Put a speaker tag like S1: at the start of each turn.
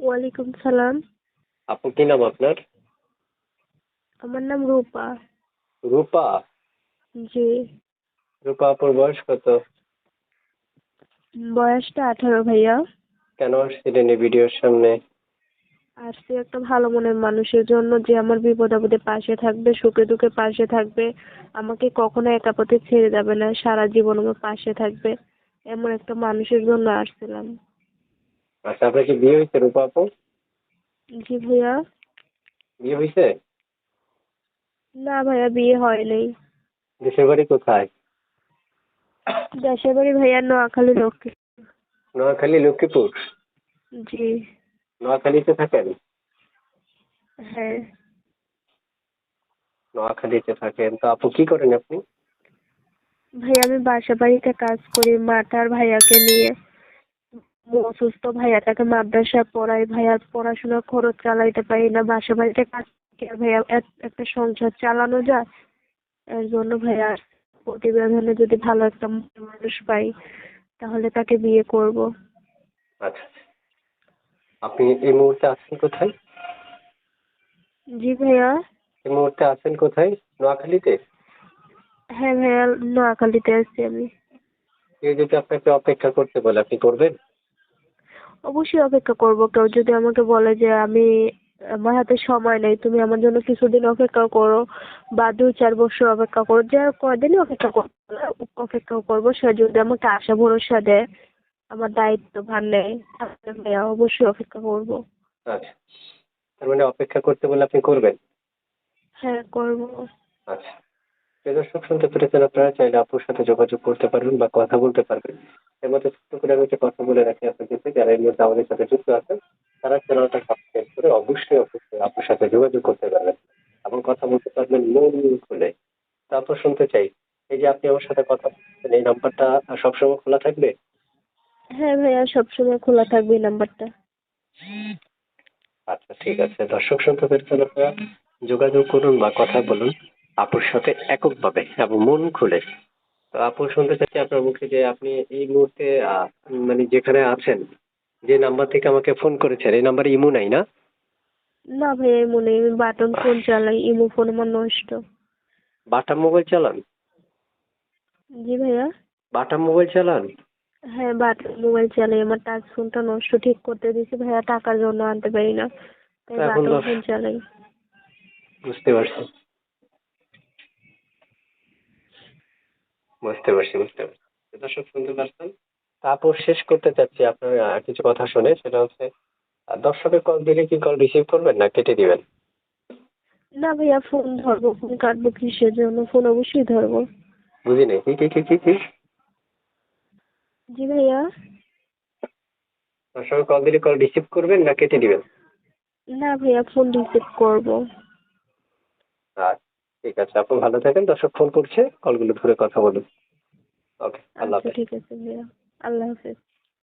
S1: ওয়ালাইকুম সালাম।
S2: আপু কি নাম আপনার?
S1: আমার নাম রূপা।
S2: রূপা।
S1: জি।
S2: রূপা আপুর বয়স কত?
S1: বয়সটা 18 ভাইয়া।
S2: কেন আসছিলেন এই ভিডিওর সামনে?
S1: আসছি একটা ভালো মনের মানুষের জন্য, যে আমার বিপদ আপদে পাশে থাকবে, সুখে দুঃখে পাশে থাকবে, আমাকে কখনো একা পথে ছেড়ে যাবে না, সারা জীবন আমার পাশে থাকবে, এমন একটা মানুষের জন্য আসছিলাম।
S2: আচ্ছা, আপনার কি বিয়ে হয়েছে রূপা আপু?
S1: জি ভাইয়া।
S2: বিয়ে হয়েছে?
S1: না ভাইয়া, বিয়ে হয় নাই।
S2: দেশের বাড়ি কোথায়?
S1: দেশের বাড়ি ভাইয়া নোয়াখালী লক্ষ্মী।
S2: নোয়াখালী লক্ষ্মীপুর?
S1: জি।
S2: নোয়াখালীতে থাকেন?
S1: হ্যাঁ।
S2: নোয়াখালীতে থাকেন, তো আপু কি করেন আপনি?
S1: ভাইয়া আমি বাসা বাড়িতে কাজ করি, মাটার ভাইয়াকে নিয়ে। অসুস্থ ভাইয়াটাকে মাদ্রাসায় পড়াই, ভাইয়ার পড়াশোনার খরচ চালাইতে পারি না, বাসা বাড়িতে কাজ থেকে আর ভাইয়া একটা সংসার চালানো যায়। এর জন্য ভাইয়া প্রতিবেদনে যদি ভালো একটা মানুষ পাই তাহলে তাকে বিয়ে করব।
S2: আচ্ছা, আপনি এই মুহূর্তে আছেন কোথায়?
S1: জি ভাইয়া।
S2: এই মুহূর্তে আছেন কোথায়? নোয়াখালীতে?
S1: হ্যাঁ ভাইয়া, নোয়াখালীতে আছি আমি।
S2: কেউ যদি আপনাকে অপেক্ষা করতে বলে আপনি করবেন?
S1: অবশ্যই অপেক্ষা করব। কেউ যদি আমাকে বলে যে আমার হাতে সময় নেই, তুমি আমার জন্য কিছুদিন অপেক্ষা করো বা 2-4 বছর অপেক্ষা করো, যে আর কয়দিনই অপেক্ষা করবো, অপেক্ষা করবো, সে যদি আমাকে আশা ভরসা দেয়, আমার দায়িত্ব ভার নেয়, তাহলে ভাইয়া অবশ্যই অপেক্ষা করব।
S2: আচ্ছা, তার মানে অপেক্ষা করতে বলে আপনি করবেন?
S1: হ্যাঁ, করব।
S2: আচ্ছা, প্রিয় দর্শক শুনতে পেরেছেন, আপনারা চাইলে আপুর সাথে যোগাযোগ করতে পারবেন বা কথা বলতে পারবেন। এর মধ্যে ছোট্ট করে আমি একটা কথা বলে রাখি আপনাদেরকে, যারা এর মধ্যে আমাদের সাথে যুক্ত আছেন তারা চ্যানেলটা সাবস্ক্রাইব করে অবশ্যই আপুর সাথে যোগাযোগ করতে পারবেন এবং কথা বলতে পারবেন মন খুলে। তারপর শুনতে চাই, এই যে আপনি আমার সাথে কথা বলছেন, এই নাম্বারটা সবসময় খোলা থাকবে?
S1: হ্যাঁ ভাইয়া, সবসময় খোলা থাকবে এই নাম্বারটা।
S2: আচ্ছা, ঠিক আছে। দর্শক শুনতে পেরেছেন, আপনারা যোগাযোগ করুন বা কথা বলুন আপুর সাথে এককভাবে এবং মন খুলে। তো আপু শুনতে চাচ্ছি আপনার মুখে যে আপনি এই মুহূর্তে মানে যেখানে আছেন, যে নাম্বার থেকে আমাকে ফোন করেছেন, এই নাম্বারে ইমো নাই না?
S1: না ভাইয়া, মনে আমি বাটন ফোন চালাই, ইমো ফোন আমার নষ্ট।
S2: বাটা মোবাইল চালান?
S1: জি ভাইয়া।
S2: বাটা মোবাইল চালান?
S1: হ্যাঁ, বাটন মোবাইল চালাই, আমার টাচ ফোনটা নষ্ট, ঠিক করতে দিয়েছি ভাইয়া, টাকার জন্য আনতে পারি না,
S2: তো
S1: তাই
S2: এখন
S1: বাটন
S2: তো
S1: ফোন চালাই।
S2: বুঝতে পারছি, বুঝতে পারছি। তো দর্শক শুনতে পারছেন। তারপর শেষ করতে চাচ্ছি আপনার কিছু কথা শুনে, সেটা হচ্ছে দর্শকের কল দিলে কি কল রিসিভ করবেন না কেটে দিবেন?
S1: না ভাইয়া, ফোন ধরবো, ফোন কাটবো কিসের জন্য, ফোন অবশ্যই ধরবো।
S2: বুঝি নাই, কি কি কি কি কি?
S1: জি ভাইয়া।
S2: দর্শকের কল দিলে কল রিসিভ করবেন না কেটে দিবেন?
S1: না ভাইয়া, ফোন রিসিভ করবো।
S2: আচ্ছা, ঠিক আছে, আপু ভালো থাকেন। দর্শক ফোন করছে, কলগুলো ধরে কথা বলুন। ওকে, আল্লাহ
S1: আচ্ছা
S2: হাফেজ।
S1: ঠিক আছে ভাইয়া। আল্লাহ হাফেজ।